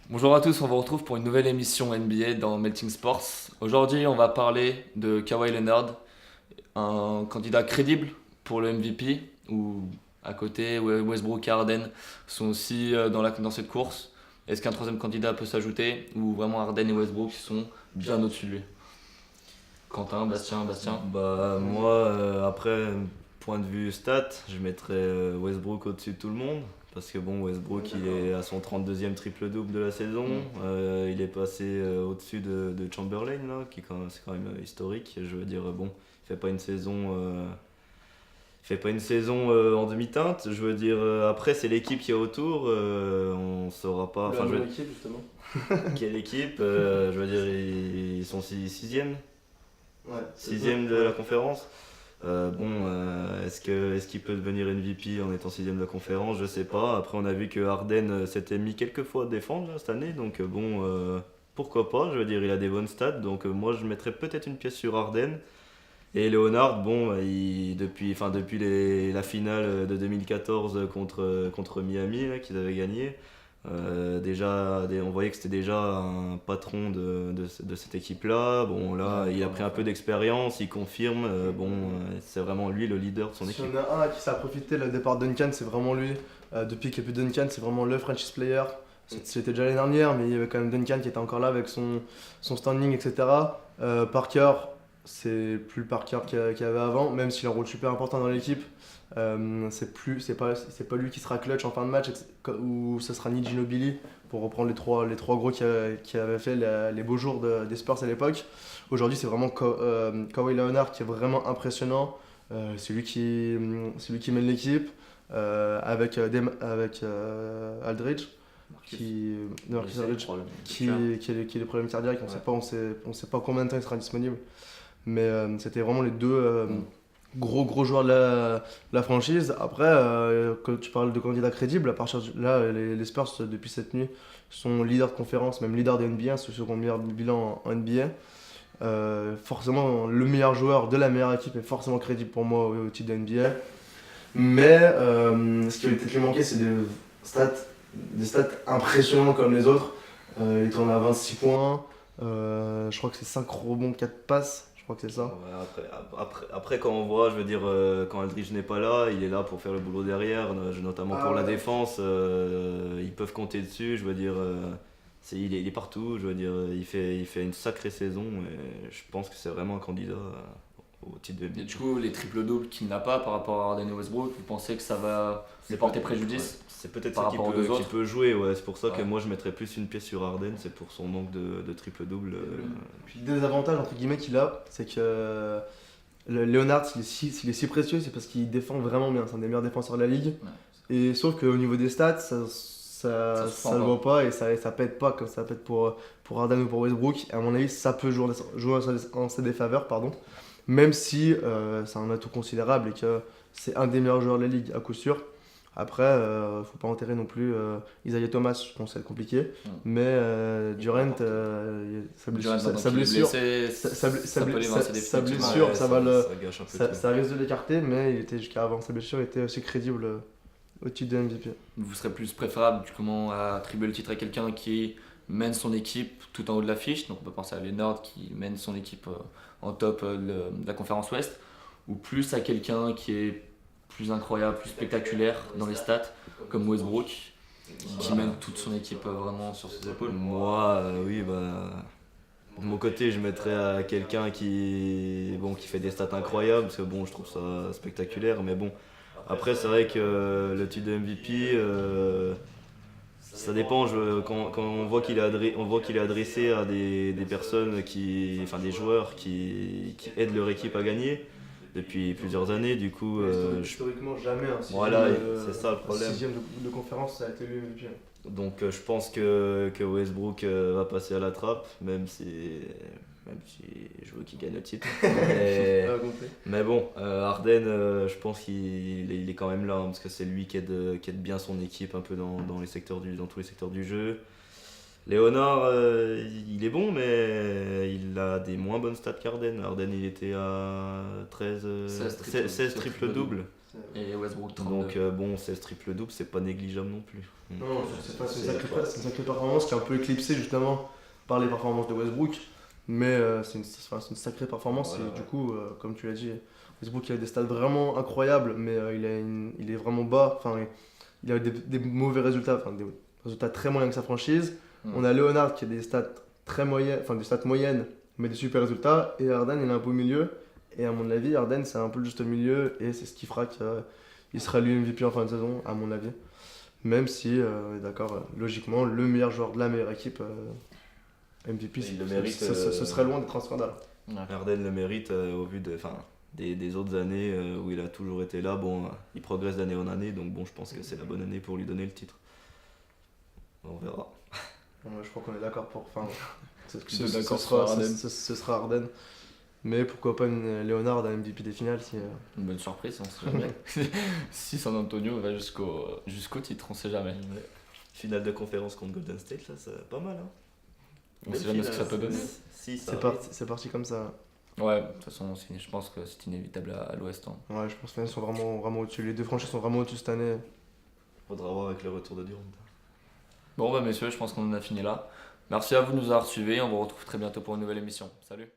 Bonjour à tous, on vous retrouve pour une nouvelle émission NBA dans Melting Sports. Aujourd'hui, on va parler de Kawhi Leonard, un candidat crédible pour le MVP, où à côté Westbrook et Harden sont aussi dans cette course. Est-ce qu'un troisième candidat peut s'ajouter, ou vraiment Harden et Westbrook sont bien au-dessus de lui? Quentin, Bastien. Moi, après, point de vue stat, je mettrais Westbrook au-dessus de tout le monde. Parce que bon, Westbrook, il est à son 32e triple-double de la saison. Il est passé au-dessus de Chamberlain, là, c'est quand même historique. Je veux dire, bon, il fait pas une saison, il fait pas une saison en demi-teinte. Je veux dire, après, c'est l'équipe qui est autour. On saura pas. La Enfin, bonne équipe, justement. quelle équipe je veux dire, ils sont sixième. Ouais. Sixième de la conférence. Est-ce qu'il peut devenir MVP en étant sixième de la conférence? Je sais pas. Après, on a vu que Harden s'était mis quelques fois à défendre là, cette année, donc pourquoi pas? Je veux dire, il a des bonnes stats, donc moi je mettrais peut-être une pièce sur Harden. Et Leonard, depuis la finale de 2014 contre Miami là, qu'ils avaient gagné, on voyait que c'était déjà un patron de cette équipe-là. Bon, là, il a pris un peu d'expérience, il confirme. C'est vraiment lui le leader de son Si équipe. on a un à qui ça a profité, le départ de Duncan, c'est vraiment lui. Depuis qu'il n'y a plus Duncan, c'est vraiment le franchise player. C'était déjà l'année dernière, mais il y avait quand même Duncan qui était encore là avec son standing, etc. Parker, c'est plus le Parker qu'il y avait avant, même s'il a un rôle super important dans l'équipe. C'est pas lui qui sera clutch en fin de match, ou ce sera ni Ginobili, pour reprendre les trois gros qui avaient fait les beaux jours des Spurs à l'époque. Aujourd'hui, c'est vraiment Kawhi Leonard qui est vraiment impressionnant. C'est lui qui mène l'équipe avec Aldridge, Marcus Aldridge, qui a des problèmes cardiaques. On sait pas combien de temps il sera disponible. Mais c'était vraiment les deux gros joueurs de la franchise. Après, quand tu parles de candidats crédibles, à partir de là, les Spurs, depuis cette nuit, sont leaders de conférence, même leaders de NBA, c'est ceux qui ont le meilleur bilan en NBA. Forcément, le meilleur joueur de la meilleure équipe est forcément crédible pour moi au titre de NBA. Mais ce qui va peut-être lui manquer, c'est des stats impressionnants comme les autres. Il tourne à 26 points, je crois que c'est 5 rebonds, 4 passes, je crois que c'est ça. Ouais, après, quand on voit, je veux dire, quand Aldridge n'est pas là, il est là pour faire le boulot derrière, notamment pour la défense. Ils peuvent compter dessus, je veux dire. Il est partout, je veux dire, il fait une sacrée saison et je pense que c'est vraiment un candidat au titre de Et MVP. du coup, les triple-doubles qu'il n'a pas par rapport à Harden et Westbrook, vous pensez que ça va lui porter préjudice? C'est peut-être par ça qui rapport aux deux peut, qui autres. peut jouer, ouais. C'est pour ça que Ouais. moi je mettrais plus une pièce sur Harden, c'est pour son manque de triple-double. Puis le désavantage entre guillemets qu'il a, c'est que Leonard, s'il est si précieux, c'est parce qu'il défend vraiment bien. C'est un des meilleurs défenseurs de la ligue. Ouais. Et sauf qu'au niveau des stats, ça se sent le pas. voit pas et ça pète pas comme ça pète pour Harden ou pour Westbrook. Et à mon avis, ça peut jouer en sa défaveur, pardon. Même si c'est un atout considérable et que c'est un des meilleurs joueurs de la ligue à coup sûr. Après, faut pas enterrer non plus Isaiah Thomas, je pense que ça va être compliqué. Mais Durant, sa Durant, blessure, donc, sa il est blessure, blessé, ça peut l'évincer sa définitivement. blessure, Ouais, ça va le, ça gâche un peu ça, tout. ça risque de l'écarter, mais il était jusqu'à avant sa blessure, il était aussi crédible au titre de MVP. Vous serez plus préférable du comment à attribuer le titre à quelqu'un qui mène son équipe tout en haut de l'affiche, donc on peut penser à Leonard qui mène son équipe en top de la conférence Ouest, ou plus à quelqu'un qui est plus incroyable, plus spectaculaire dans les stats, comme Westbrook, qui mène toute son équipe vraiment sur ses épaules. Moi, oui, de mon côté, je mettrais à quelqu'un qui fait des stats incroyables, parce que bon, je trouve ça spectaculaire, mais bon, après, c'est vrai que le titre de MVP, ça dépend. Quand on voit qu'il est adressé à des personnes enfin des joueurs qui aident leur équipe à gagner depuis plusieurs années, du coup, Historiquement, jamais un sixième, voilà, c'est ça le problème. de conférence, ça a été lui MVP. Donc je pense que Westbrook va passer à la trappe, même si je veux qu'il gagne le titre. Mais bon, Harden, je pense qu'il est quand même là, hein, parce que c'est lui qui aide bien son équipe un peu dans tous les secteurs du jeu. Léonard, il est bon, mais il a des moins bonnes stats qu'Harden. Harden, il était à 16 triple-double. Et Westbrook 32. Donc bon, 16 triple-double, c'est pas négligeable non plus. Non, c'est une sacrée performance qui est un peu éclipsée justement par les performances de Westbrook. Mais c'est une sacrée performance. Voilà, et du coup, comme tu l'as dit, Westbrook il a des stats vraiment incroyables, mais il est vraiment bas. Enfin, il a des mauvais résultats, enfin des résultats très moyens avec sa franchise. On a Leonard qui a des stats très moyennes, enfin des stats moyennes, mais des super résultats. Et Harden, il est un peu au milieu. Et à mon avis, Harden, c'est un peu le juste milieu. Et c'est ce qui fera qu'il sera lui MVP en fin de saison, à mon avis. Même si, d'accord, logiquement, le meilleur joueur de la meilleure équipe MVP, Il le mérite, ce serait loin d'être un scandale. Harden le mérite au vu des autres années où il a toujours été là. Bon, il progresse d'année en année, donc bon, je pense que c'est la bonne année pour lui donner le titre. On verra. Je crois qu'on est d'accord pour. Enfin, ce sera Harden. Mais pourquoi pas une Leonard à MVP des finales si, Une bonne surprise, on sait jamais. Si San Antonio va jusqu'au titre, on sait jamais. Ouais. Finale de conférence contre Golden State, là, c'est pas mal. Hein. On sait jamais ce que ça peut donner. Si, ça c'est parti comme ça. Ouais, de toute façon, je pense que c'est inévitable à l'Ouest. Hein. Ouais, je pense qu'ils sont vraiment au-dessus. Les deux franchises sont vraiment au-dessus cette année. Faudra voir avec le retour de Durant. Bon, bah messieurs, je pense qu'on en a fini là. Merci à vous de nous avoir suivis. On vous retrouve très bientôt pour une nouvelle émission. Salut!